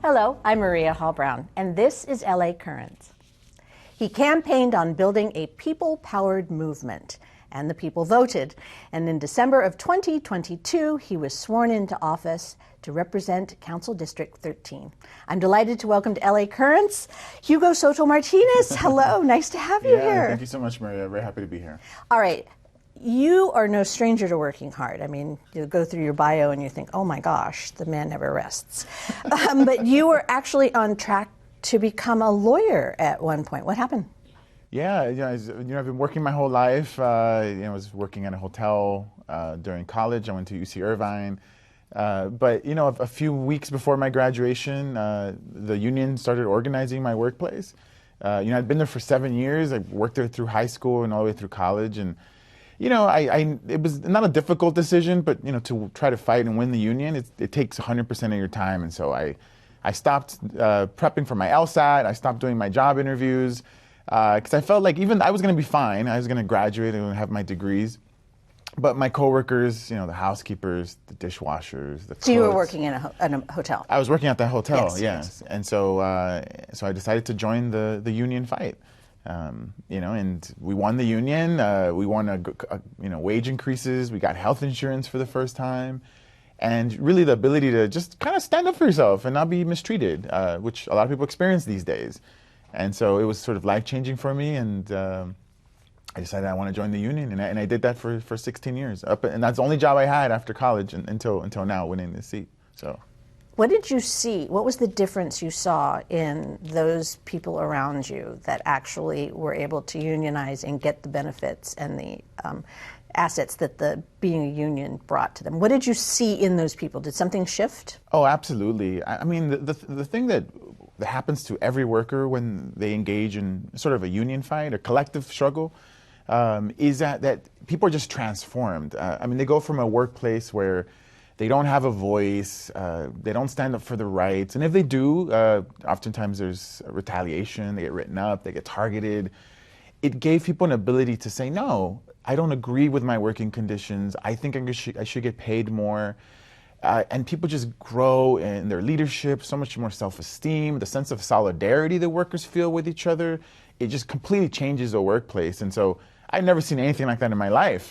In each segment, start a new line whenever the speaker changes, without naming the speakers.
Hello, I'm Maria Hall Brown, and this is LA Currents. He campaigned on building a people-powered movement, and the people voted. And in December of 2022, he was sworn into office to represent Council District 13. I'm delighted to welcome to LA Currents, Hugo Soto-Martinez. Hello, nice to have you here.
Thank you so much, Maria. Very happy to be here.
All right. You are no stranger to working hard. I mean, you go through your bio and you think, oh my gosh, the man never rests. But you were actually on track to become a lawyer at one point. What happened?
Yeah, I've been working my whole life. I was working at a hotel during college. I went to UC Irvine. But a few weeks before my graduation, the union started organizing my workplace. I'd been there for 7 years. I worked there through high school and all the way through college. And it was not a difficult decision, but to try to fight and win the union, it takes 100% of your time. And so I stopped prepping for my LSAT. I stopped doing my job interviews because I felt like even I was going to be fine. I was going to graduate and have my degrees. But my coworkers, the housekeepers, the dishwashers, the cooks.
So you were working in a hotel?
I was working at the hotel,
yes.
And so I decided to join the union fight. And we won the union. We won wage increases. We got health insurance for the first time, and really the ability to just kind of stand up for yourself and not be mistreated, which a lot of people experience these days. And so it was sort of life-changing for me, and I decided I want to join the union, and I did that for 16 years. And that's the only job I had after college until now, winning this seat. So.
What did you see? What was the difference you saw in those people around you that actually were able to unionize and get the benefits and the assets that being a union brought to them? What did you see in those people? Did something shift?
Oh, absolutely. I mean, the thing that happens to every worker when they engage in sort of a union fight, a collective struggle, is that people are just transformed. They go from a workplace where they don't have a voice, they don't stand up for their rights, and if they do, oftentimes there's retaliation, they get written up, they get targeted. It gave people an ability to say, no, I don't agree with my working conditions, I think I should get paid more. And people just grow in their leadership, so much more self-esteem, the sense of solidarity that workers feel with each other. It just completely changes the workplace. And so I've never seen anything like that in my life.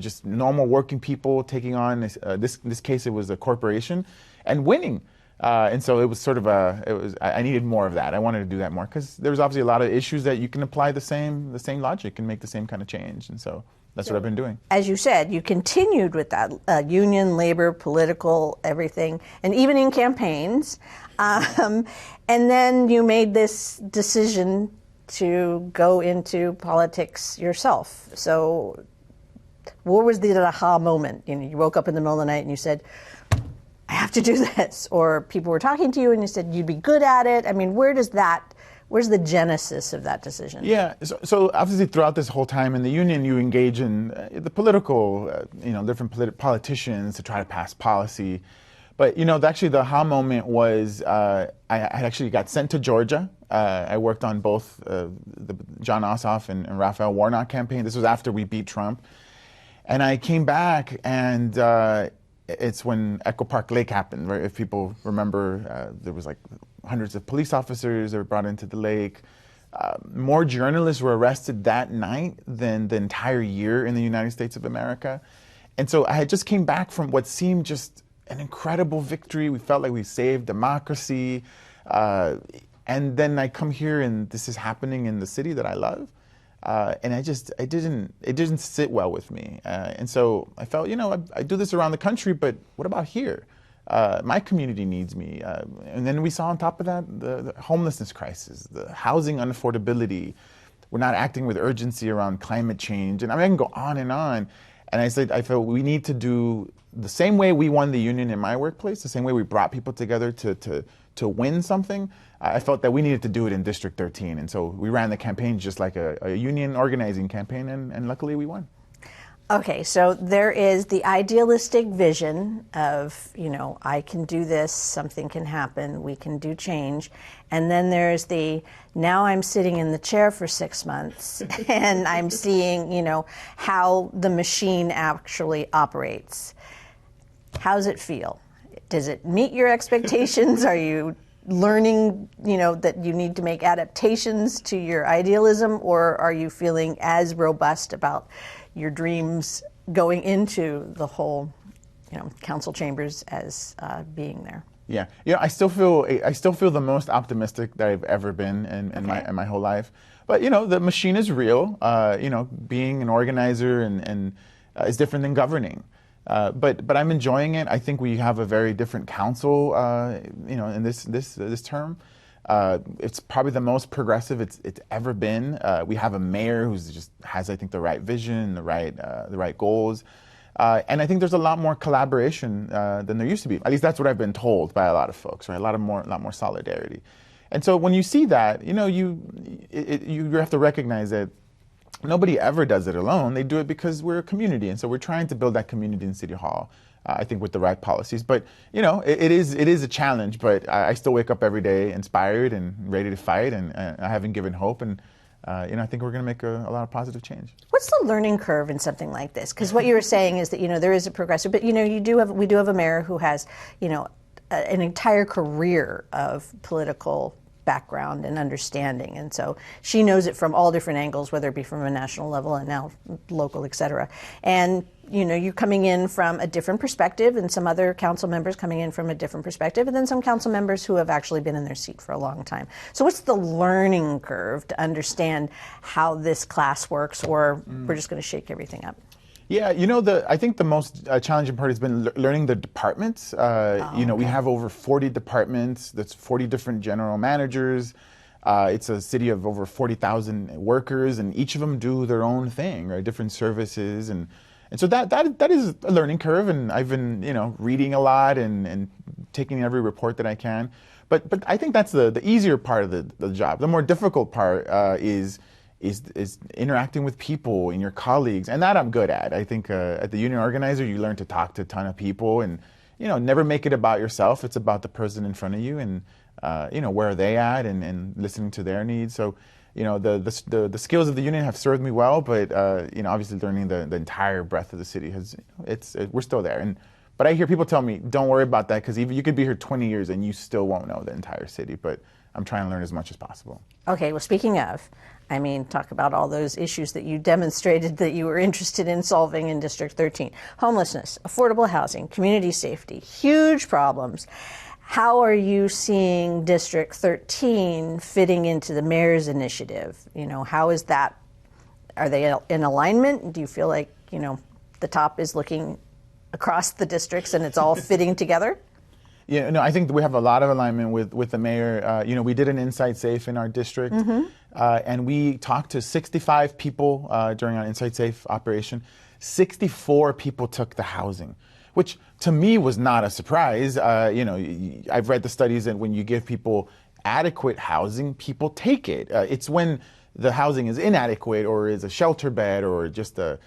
Just normal working people taking on this case, it was a corporation and winning. And so it was sort of I needed more of that. I wanted to do that more because there was obviously a lot of issues that you can apply the same logic and make the same kind of change. And so that's what I've been doing.
As you said, you continued with that union, labor, political, everything, and even in campaigns. And then you made this decision to go into politics yourself. So what was the aha moment? You woke up in the middle of the night and you said, I have to do this. Or people were talking to you and you said you'd be good at it. I mean, where's the genesis of that decision?
Yeah, so obviously throughout this whole time in the union, you engage in the political, different politicians to try to pass policy. But, actually the aha moment was I actually got sent to Georgia. I worked on both the John Ossoff and Raphael Warnock campaign. This was after we beat Trump. And I came back, and it's when Echo Park Lake happened, right? If people remember, there was like hundreds of police officers that were brought into the lake. More journalists were arrested that night than the entire year in the United States of America. And so I had just came back from what seemed just an incredible victory. We felt like we saved democracy. And then I come here and this is happening in the city that I love. And it didn't sit well with me. And so I felt, I do this around the country, but what about here? My community needs me. And then we saw on top of that, the homelessness crisis, the housing unaffordability. We're not acting with urgency around climate change. And I can go on. And I said, I felt we need to do the same way we won the union in my workplace, the same way we brought people together to win something. I felt that we needed to do it in District 13. And so we ran the campaign just like a union organizing campaign, and luckily we won.
Okay, so there is the idealistic vision of, I can do this, something can happen, we can do change. And then there's now I'm sitting in the chair for 6 months and I'm seeing, how the machine actually operates. How's it feel? Does it meet your expectations? Are you learning, that you need to make adaptations to your idealism, or are you feeling as robust about your dreams going into the whole, council chambers as being there?
Yeah, I still feel the most optimistic that I've ever been in my whole life. But the machine is real. Being an organizer and is different than governing. But I'm enjoying it. I think we have a very different council, in this term. It's probably the most progressive it's ever been. We have a mayor who just has, I think, the right vision, the right goals. And I think there's a lot more collaboration than there used to be. At least that's what I've been told by a lot of folks, right? A lot more solidarity. And so when you see that, you have to recognize that nobody ever does it alone. They do it because we're a community. And so we're trying to build that community in City Hall, I think, with the right policies. But, it is a challenge, but I still wake up every day inspired and ready to fight, and I haven't given hope. And I think we're going to make a lot of positive change.
What's the learning curve in something like this? Because what you were saying is that, there is a progressive, but, we do have a mayor who has, an entire career of political background and understanding. And so she knows it from all different angles, whether it be from a national level and now local, et cetera. And, you're coming in from a different perspective, and some other council members coming in from a different perspective, and then some council members who have actually been in their seat for a long time. So what's the learning curve to understand how this class works, or we're just going to shake everything up?
Yeah, I think the most challenging part has been learning the departments. We have over 40 departments. That's 40 different general managers. It's a city of over 40,000 workers, and each of them do their own thing, right? Different services, and so that is a learning curve. And I've been reading a lot and taking every report that I can. But I think that's the easier part of the job. The more difficult part is interacting with people and your colleagues, and that I'm good at. I think at the union organizer, you learn to talk to a ton of people, and never make it about yourself. It's about the person in front of you, and where are they at, and listening to their needs. So the skills of the union have served me well, but obviously learning the entire breadth of the city we're still there. But I hear people tell me, don't worry about that, because even you could be here 20 years and you still won't know the entire city. But I'm trying to learn as much as possible.
Okay, well, speaking of, talk about all those issues that you demonstrated that you were interested in solving in District 13. Homelessness, affordable housing, community safety, huge problems. How are you seeing District 13 fitting into the mayor's initiative? How is that? Are they in alignment? Do you feel like, the top is looking across the districts and it's all fitting together?
Yeah, no, I think we have a lot of alignment with the mayor. We did an Inside Safe in our district, and we talked to 65 people during our Inside Safe operation. 64 people took the housing, which to me was not a surprise. I've read the studies that when you give people adequate housing, people take it. It's when the housing is inadequate, or is a shelter bed, or just a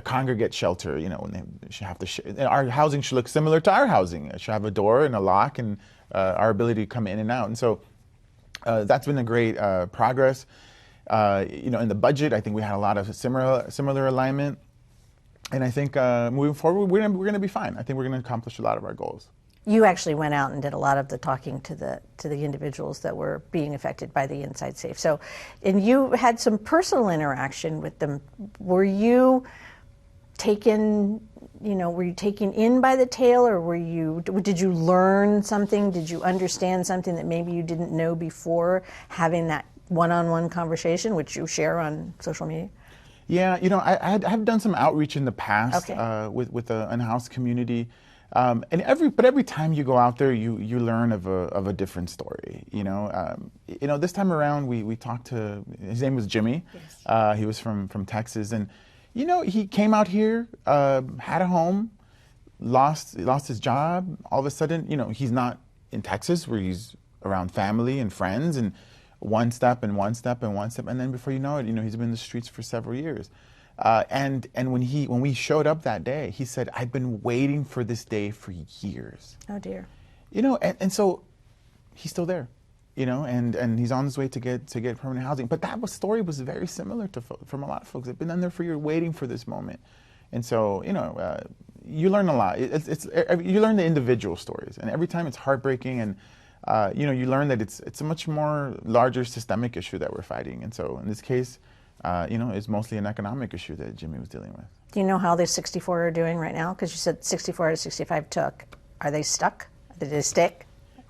congregate shelter, when they should have to. Our housing should look similar to our housing. It should have a door and a lock, and our ability to come in and out. And so that's been a great progress. In the budget, I think we had a lot of similar alignment. And I think moving forward, we're going to be fine. I think we're going to accomplish a lot of our goals.
You actually went out and did a lot of the talking to the individuals that were being affected by the Inside Safe. So, and you had some personal interaction with them. Were you taken in by the tale, or did you learn something? Did you understand something that maybe you didn't know before having that one-on-one conversation, which you share on social media?
Yeah, I've done some outreach in the past with the unhoused community. And every time you go out there, you learn of a different story. This time around we talked to, his name was Jimmy. Yes. He was from Texas, and he came out here, had a home, lost his job. All of a sudden, he's not in Texas where he's around family and friends, and one step, and then before you know it, he's been in the streets for several years. And when we showed up that day, he said, "I've been waiting for this day for years."
Oh dear.
And so he's still there, and he's on his way to get permanent housing. But that story was very similar from a lot of folks. They've been in there for years, waiting for this moment. And so you learn a lot. You learn the individual stories, and every time it's heartbreaking. And you learn that it's a much more larger systemic issue that we're fighting. And so in this case, it's mostly an economic issue that Jimmy was dealing with.
Do you know how the 64 are doing right now? Because you said 64 out of 65 took. Are they stuck? Did they stick?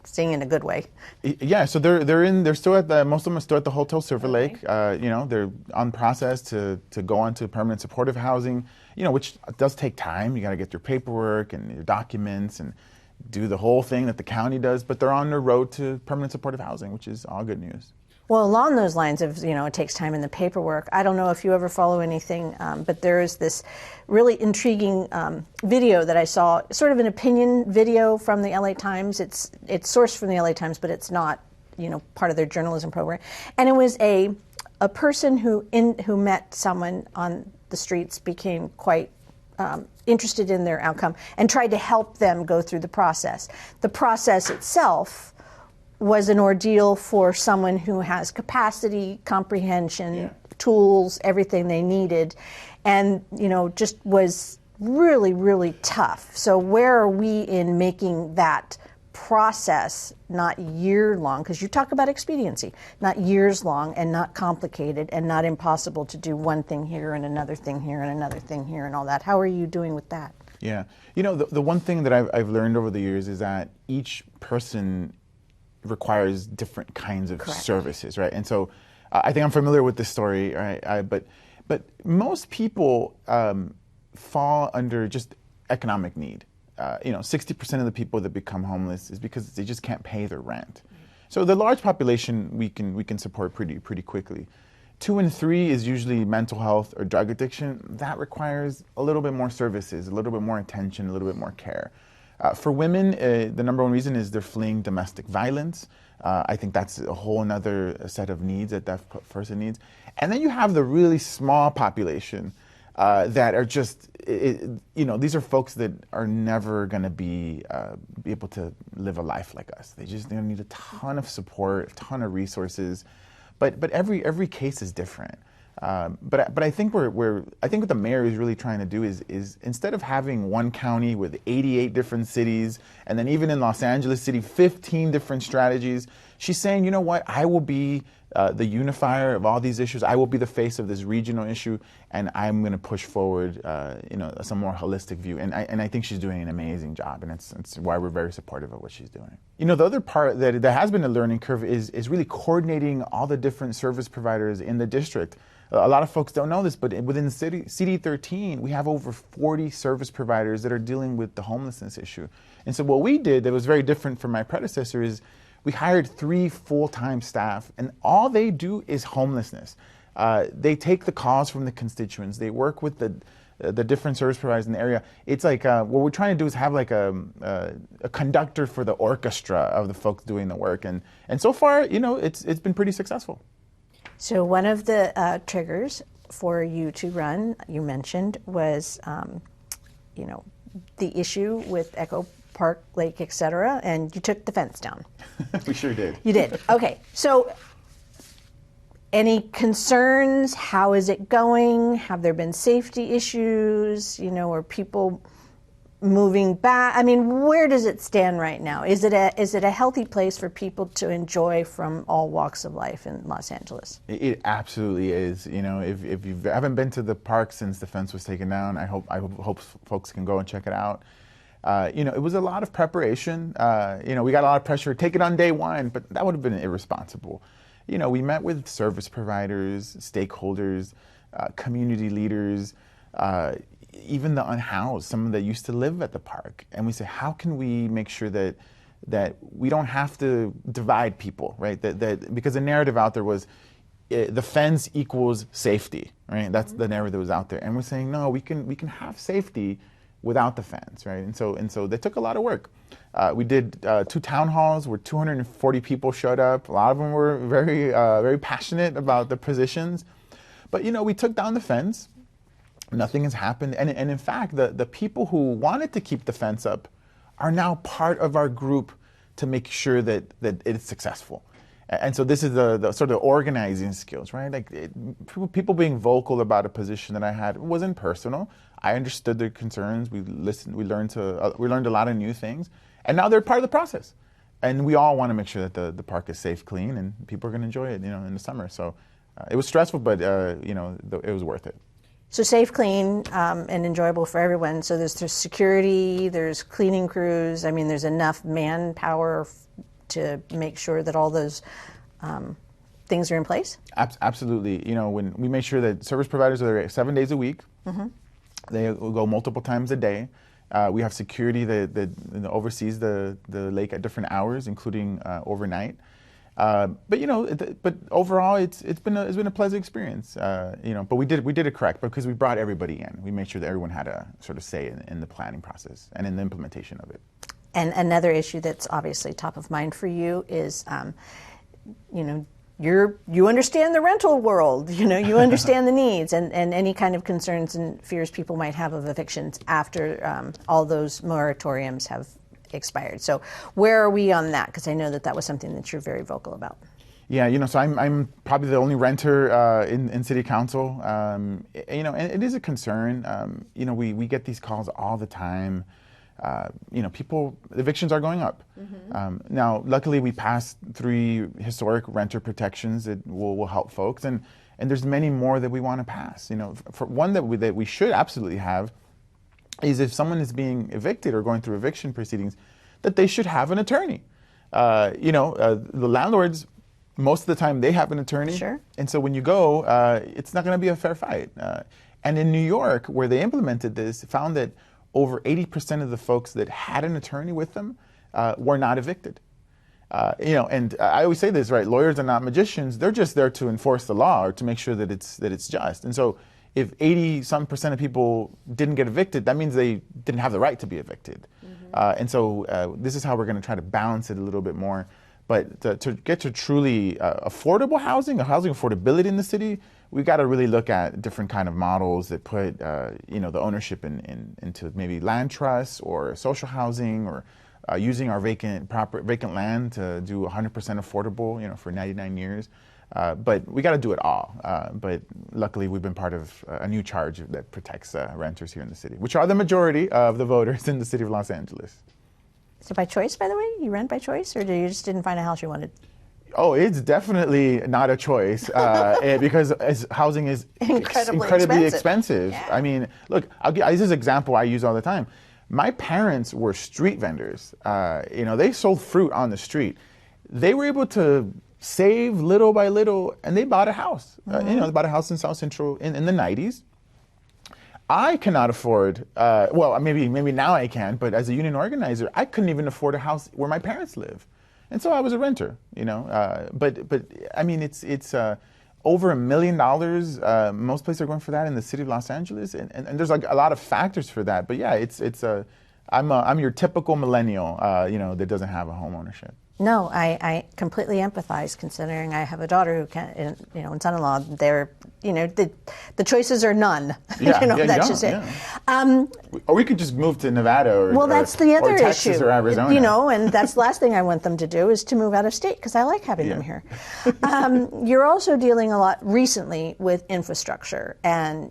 Staying in a good way.
Yeah, so they're still at most of them are still at the Hotel Silver Lake. They're on process to go on to permanent supportive housing, which does take time. You got to get your paperwork and your documents and do the whole thing that the county does, but they're on the road to permanent supportive housing, which is all good news.
Well, along those lines of, it takes time in the paperwork, I don't know if you ever follow anything, but there is this really intriguing video that I saw, sort of an opinion video from the LA Times. It's sourced from the LA Times, but it's not, part of their journalism program. And it was a person who met someone on the streets, became quite interested in their outcome, and tried to help them go through the process. The process itself was an ordeal for someone who has capacity, comprehension, tools, everything they needed, and just was really, really tough. So where are we in making that process not year-long, because you talk about expediency, not years-long and not complicated and not impossible to do one thing here and another thing here and another thing here and all that. How are you doing with that?
Yeah. The one thing that I've learned over the years is that each person requires different kinds of services, right? And so I think I'm familiar with this story, right? But most people fall under just economic need. 60% of the people that become homeless is because they just can't pay their rent. So the large population we can support pretty quickly. 2 and 3 is usually mental health or drug addiction. That requires a little bit more services, a little bit more attention, a little bit more care. For women, the number one reason is they're fleeing domestic violence. I think that's a whole other set of needs that person needs. And then you have the really small population that are just, these are folks that are never going to be able to live a life like us. They need a ton of support, a ton of resources. But every case is different. But I think I think what the mayor is really trying to do is instead of having one county with 88 different cities, and then even in Los Angeles City, 15 different strategies, she's saying, you know what, I will be the unifier of all these issues. I will be the face of this regional issue, and I'm going to push forward, some more holistic view. And I think she's doing an amazing job, and it's why we're very supportive of what she's doing. The other part that has been a learning curve is really coordinating all the different service providers in the district. A lot of folks don't know this, but within CD13, we have over 40 service providers that are dealing with the homelessness issue. And so what we did that was very different from my predecessor is we hired 3 full-time staff, and all they do is homelessness. They take the calls from the constituents. They work with the different service providers in the area. It's like what we're trying to do is have like a conductor for the orchestra of the folks doing the work, and so far, it's been pretty successful.
So one of the triggers for you to run, you mentioned, was the issue with Echo Park, Lake, et cetera, and you took the fence down.
We sure did.
You did. Okay. So any concerns? How is it going? Have there been safety issues? Are people moving back? I mean, where does it stand right now? Is it a healthy place for people to enjoy from all walks of life in Los Angeles?
It absolutely is. If you haven't been to the park since the fence was taken down, I hope folks can go and check it out. It was a lot of preparation. We got a lot of pressure. Take it on day one, but that would have been irresponsible. We met with service providers, stakeholders, community leaders, even the unhoused, someone that used to live at the park. And we said, how can we make sure that we don't have to divide people, right? That because the narrative out there was the fence equals safety, right? That's the narrative that was out there. And we're saying, no, we can have safety without the fence, right? And so they took a lot of work. We did 2 town halls where 240 people showed up. A lot of them were very, very passionate about the positions. But, we took down the fence. Nothing has happened. And in fact, the people who wanted to keep the fence up are now part of our group to make sure that it's successful. And so this is the sort of organizing skills, right? Like people being vocal about a position that I had wasn't personal. I understood their concerns. We listened. We learned a lot of new things, and now they're part of the process. And we all want to make sure that the park is safe, clean, and people are going to enjoy it, in the summer. So it was stressful, but it was worth it.
So safe, clean, and enjoyable for everyone. So there's security, there's cleaning crews. I mean, there's enough manpower to make sure that all those things are in place?
Absolutely. When we make sure that service providers are there 7 days a week, they will go multiple times a day. We have security that oversees the lake at different hours, including overnight. But overall, it's been a pleasant experience. But we did it correct because we brought everybody in. We made sure that everyone had a sort of say in the planning process and in the implementation of it.
And another issue that's obviously top of mind for you is, you understand the rental world. You understand the needs and any kind of concerns and fears people might have of evictions after all those moratoriums have expired. So where are we on that? Because I know that was something that you're very vocal about.
Yeah, so I'm probably the only renter in city council. And it is a concern. We get these calls all the time. Evictions are going up. Now, luckily, we passed 3 historic renter protections that will help folks, and there's many more that we want to pass. For one that we should absolutely have is if someone is being evicted or going through eviction proceedings, that they should have an attorney. The landlords, most of the time, they have an attorney.
Sure.
And so when you go, it's not going to be a fair fight. And in New York, where they implemented this, found that over 80% of the folks that had an attorney with them were not evicted. And I always say this, right? Lawyers are not magicians. They're just there to enforce the law or to make sure that it's just. And so if 80% of people didn't get evicted, that means they didn't have the right to be evicted. And so this is how we're going to try to balance it a little bit more. But to get to truly affordable housing, housing affordability in the city, we've got to really look at different kind of models that put the ownership into maybe land trusts or social housing, or using our vacant land to do 100% affordable, for 99 years. But we got to do it all. But luckily, we've been part of a new charge that protects renters here in the city, which are the majority of the voters in the city of Los Angeles.
Is it by choice, by the way? You rent by choice, or you just didn't find a house you wanted?
Oh, it's definitely not a choice because housing is incredibly expensive.
Yeah.
I mean, look, this is an example I use all the time. My parents were street vendors. They sold fruit on the street. They were able to save little by little, and they bought a house. They bought a house in South Central in the 90s. I cannot afford, maybe now I can, but as a union organizer, I couldn't even afford a house where my parents live. And so I was a renter, but I mean, it's over $1 million. Most places are going for that in the city of Los Angeles. And there's like a lot of factors for that. But yeah, I'm your typical millennial, that doesn't have a home ownership.
No, I completely empathize, considering I have a daughter who can, and son-in-law. They're, the choices are none. That's just it.
Yeah. Or we could just move to Nevada
that's the other
or Texas
issue.
Or Arizona.
And that's the last thing I want them to do is to move out of state, because I like having them here. You're also dealing a lot recently with infrastructure and,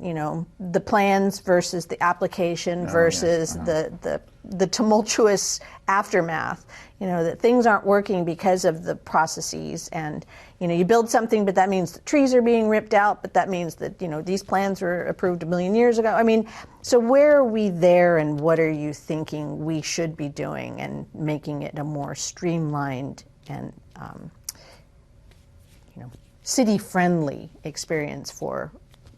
the plans versus the application versus the tumultuous aftermath. That things aren't working because of the processes, and you build something, but that means the trees are being ripped out, but that means that these plans were approved 1 million years ago. I mean, so where are we there, and what are you thinking we should be doing and making it a more streamlined and city-friendly experience for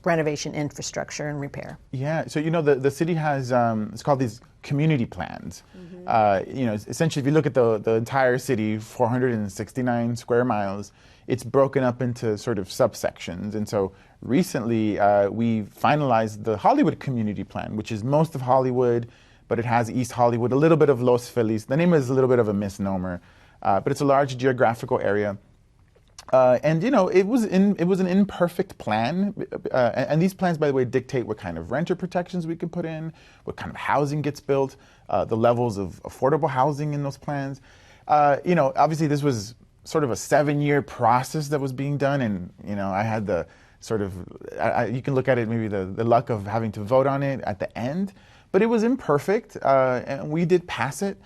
renovation, infrastructure, and repair?
Yeah, so the city has it's called these community plans. Essentially, if you look at the entire city, 469 square miles, it's broken up into sort of subsections. And so recently, we finalized the Hollywood community plan, which is most of Hollywood, but it has East Hollywood, a little bit of Los Feliz. The name is a little bit of a misnomer, but it's a large geographical area. It was an imperfect plan, and these plans, by the way, dictate what kind of renter protections we can put in, what kind of housing gets built, the levels of affordable housing in those plans. Obviously, this was sort of a 7-year process that was being done, and I had the sort of you can look at it maybe the luck of having to vote on it at the end, but it was imperfect, and we did pass it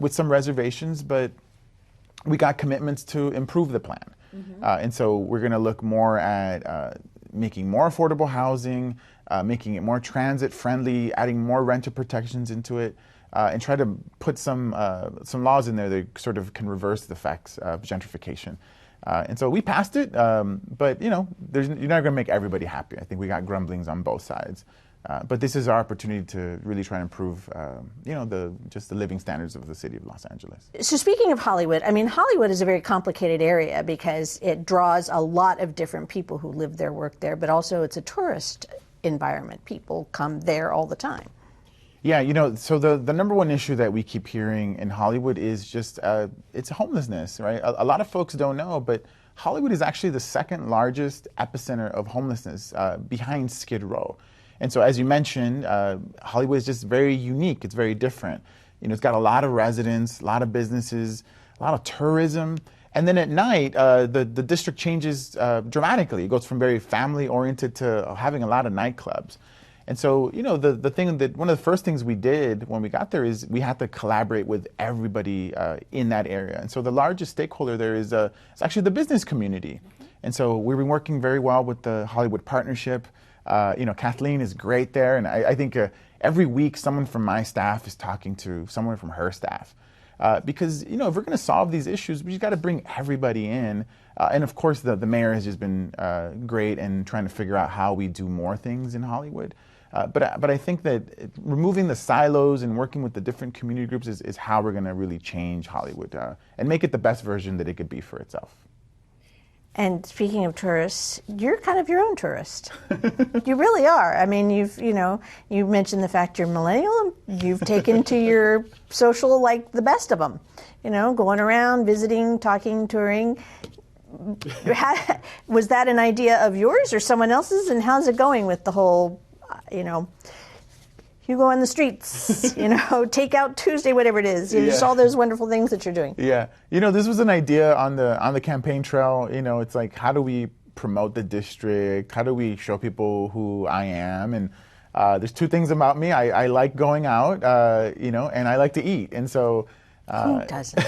with some reservations, but we got commitments to improve the plan. And so we're going to look more at making more affordable housing, making it more transit friendly, adding more renter protections into it, and try to put some laws in there that sort of can reverse the effects of gentrification. And so we passed it, but you're not going to make everybody happy. I think we got grumblings on both sides. But this is our opportunity to really try and improve, the living standards of the city of Los Angeles.
So speaking of Hollywood, I mean, Hollywood is a very complicated area because it draws a lot of different people who live there, work there, but also it's a tourist environment. People come there all the time.
Yeah, so the number one issue that we keep hearing in Hollywood is just it's homelessness, right? A lot of folks don't know, but Hollywood is actually the second largest epicenter of homelessness behind Skid Row. And so, as you mentioned, Hollywood is just very unique. It's very different. It's got a lot of residents, a lot of businesses, a lot of tourism. And then at night, the district changes dramatically. It goes from very family-oriented to having a lot of nightclubs. And so, the thing that one of the first things we did when we got there is we had to collaborate with everybody in that area. And so the largest stakeholder there is actually the business community. And so we've been working very well with the Hollywood Partnership. Kathleen is great there, and I think every week someone from my staff is talking to someone from her staff. Because, if we're going to solve these issues, we just got to bring everybody in. And of course, the mayor has just been great in trying to figure out how we do more things in Hollywood. But I think that removing the silos and working with the different community groups is how we're going to really change Hollywood and make it the best version that it could be for itself.
And speaking of tourists, you're kind of your own tourist. You really are. I mean, you mentioned the fact you're millennial. You've taken to your social like the best of them. Going around, visiting, talking, touring. Was that an idea of yours or someone else's? And how's it going with the whole, Hugo on the streets, take out Tuesday, whatever it is, just all those wonderful things that you're doing.
Yeah. This was an idea on the campaign trail. It's like, how do we promote the district? How do we show people who I am? And there's two things about me. I like going out, and I like to eat. And so,
who doesn't?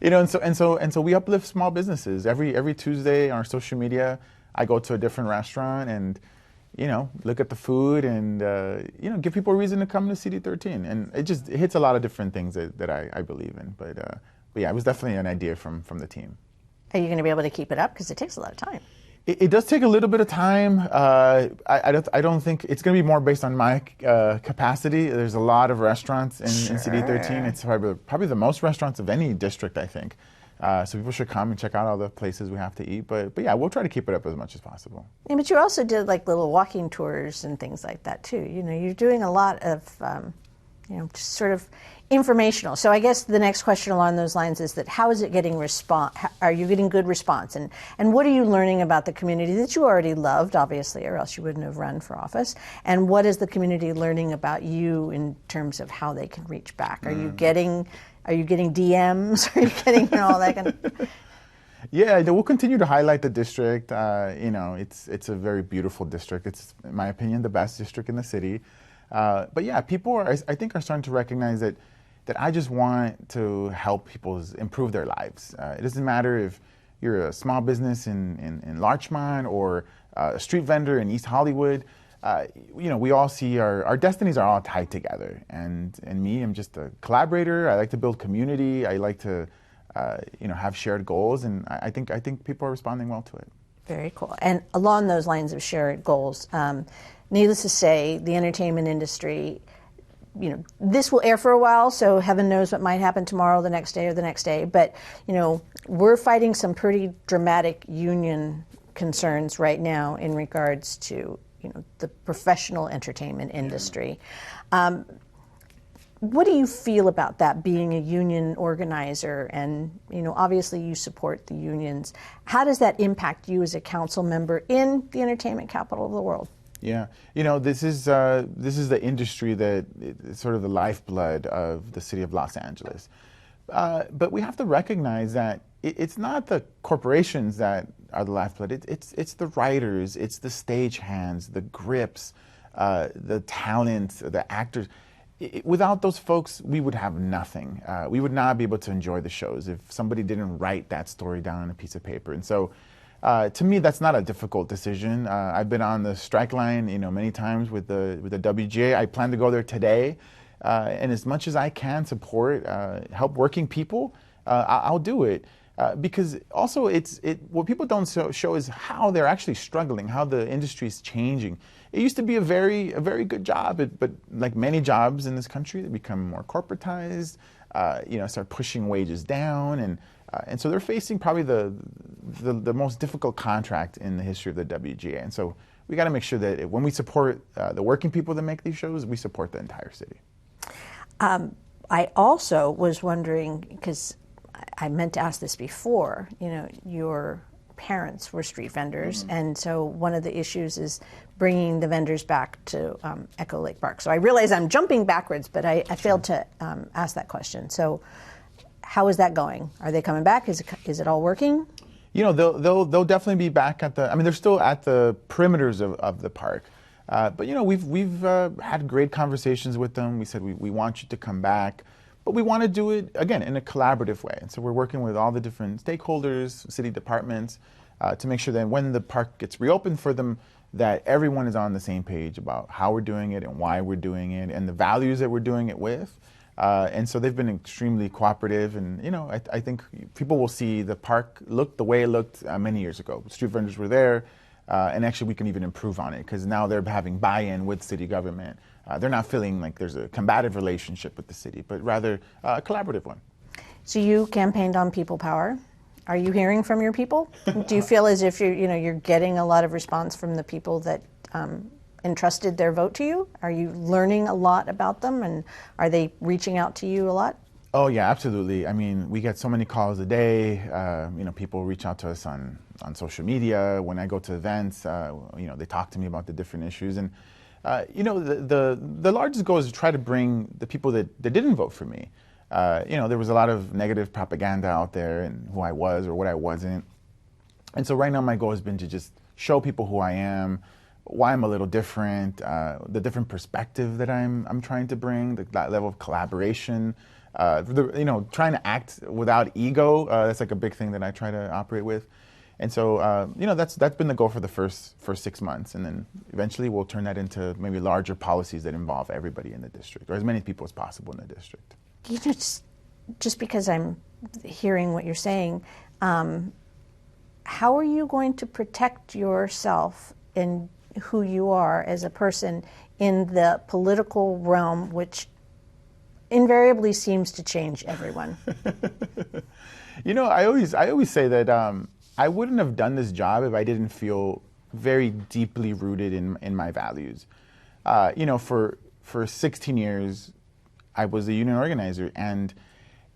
and so we uplift small businesses. Every Tuesday on our social media, I go to a different restaurant and look at the food and, give people a reason to come to CD13. And it hits a lot of different things that I believe in. But yeah, it was definitely an idea from the team.
Are you going to be able to keep it up? Because it takes a lot of time.
It does take a little bit of time. I don't think it's going to be more based on my capacity. There's a lot of restaurants in CD13. It's probably the most restaurants of any district, I think. So people should come and check out all the places we have to eat. But yeah, we'll try to keep it up as much as possible.
Yeah, but you also did like little walking tours and things like that too. You're doing a lot of, just sort of informational. So I guess the next question along those lines is that how is it getting response? Are you getting good response? And what are you learning about the community that you already loved, obviously, or else you wouldn't have run for office? And what is the community learning about you in terms of how they can reach back? Are you getting DMs? Are you getting all that kind of?
Yeah, we'll continue to highlight the district. It's a very beautiful district. It's, in my opinion, the best district in the city. But yeah, people I think are starting to recognize that I just want to help people improve their lives. It doesn't matter if you're a small business in Larchmont or a street vendor in East Hollywood. We all see our destinies are all tied together. And me, I'm just a collaborator. I like to build community. I like to, have shared goals. And I think people are responding well to it.
Very cool. And along those lines of shared goals, needless to say, the entertainment industry, this will air for a while, so heaven knows what might happen tomorrow, the next day, or the next day. But, we're fighting some pretty dramatic union concerns right now in regards to the professional entertainment industry. What do you feel about that, being a union organizer? And, obviously you support the unions. How does that impact you as a council member in the entertainment capital of the world?
Yeah, this is the industry that is sort of the lifeblood of the city of Los Angeles. But we have to recognize that it's not the corporations that are the lifeblood. It's the writers, it's the stagehands, the grips, the talent, the actors. without those folks, we would have nothing. We would not be able to enjoy the shows if somebody didn't write that story down on a piece of paper. And so, to me, that's not a difficult decision. I've been on the strike line, many times with the WGA. I plan to go there today, and as much as I can support, help working people, I'll do it. Because also, what people don't show is how they're actually struggling, how the industry is changing. It used to be a very good job, but like many jobs in this country, they become more corporatized. Start pushing wages down, and so they're facing probably the most difficult contract in the history of the WGA. And so we got to make sure that when we support the working people that make these shows, we support the entire city.
I also was wondering, because I meant to ask this before, your parents were street vendors, and so one of the issues is bringing the vendors back to Echo Lake Park. So I realize I'm jumping backwards, but I failed to ask that question. So how is that going? Are they coming back? Is it all working?
They'll definitely be back they're still at the perimeters of the park. But we've had great conversations with them. We said we want you to come back. But we want to do it, again, in a collaborative way. And so we're working with all the different stakeholders, city departments, to make sure that when the park gets reopened for them, that everyone is on the same page about how we're doing it and why we're doing it and the values that we're doing it with. And so they've been extremely cooperative. And, I think people will see the park look the way it looked many years ago. Street vendors were there. And actually, we can even improve on it because now they're having buy-in with city government. They're not feeling like there's a combative relationship with the city, but rather a collaborative one.
So you campaigned on people power. Are you hearing from your people? Do you feel as if you're getting a lot of response from the people that entrusted their vote to you? Are you learning a lot about them, and are they reaching out to you a lot?
Oh yeah, absolutely. I mean, we get so many calls a day. People reach out to us on social media. When I go to events, they talk to me about the different issues. And the largest goal is to try to bring the people that didn't vote for me. There was a lot of negative propaganda out there and who I was or what I wasn't. And so right now my goal has been to just show people who I am, why I'm a little different, the different perspective that I'm trying to bring, that level of collaboration, trying to act without ego. That's like a big thing that I try to operate with. And so, that's been the goal for the first 6 months. And then eventually we'll turn that into maybe larger policies that involve everybody in the district, or as many people as possible in the district.
Just because I'm hearing what you're saying, how are you going to protect yourself and who you are as a person in the political realm, which invariably seems to change everyone?
I always say that I wouldn't have done this job if I didn't feel very deeply rooted in my values. For 16 years, I was a union organizer, and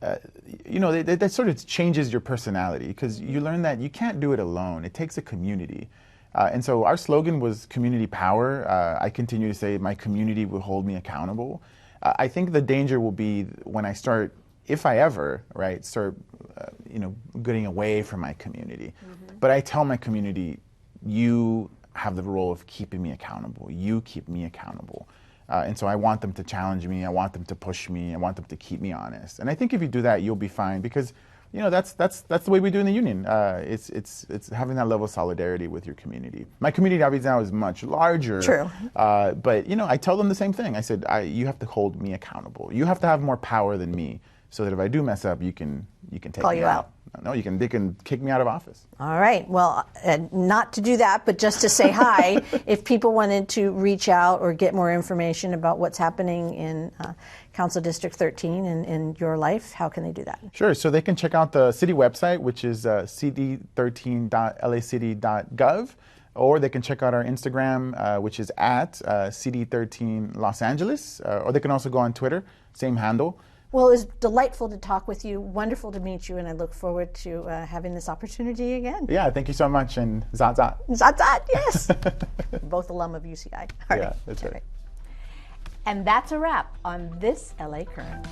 that sort of changes your personality because you learn that you can't do it alone. It takes a community. And so our slogan was community power. I continue to say my community will hold me accountable. I think the danger will be when I start, if I ever, start getting away from my community. Mm-hmm. But I tell my community, you have the role of keeping me accountable. You keep me accountable. And so I want them to challenge me. I want them to push me. I want them to keep me honest. And I think if you do that, you'll be fine because, that's the way we do in the union. It's having that level of solidarity with your community. My community obviously now is much larger.
True.
But I tell them the same thing. I said, you have to hold me accountable. You have to have more power than me, so that if I do mess up, you can take
call
me
you out.
No, they can kick me out of office.
All right. Well, not to do that, but just to say hi. If people wanted to reach out or get more information about what's happening in Council District 13 and in your life, how can they do that?
Sure. So they can check out the city website, which is cd13.lacity.gov, or they can check out our Instagram, which is at cd13 Los Angeles, or they can also go on Twitter, same handle.
Well, it was delightful to talk with you. Wonderful to meet you, and I look forward to having this opportunity again.
Yeah, thank you so much, and zat zat.
Zat zat, yes. Both alum of UCI. All right.
Yeah, that's right.
And that's a wrap on this LA Currents.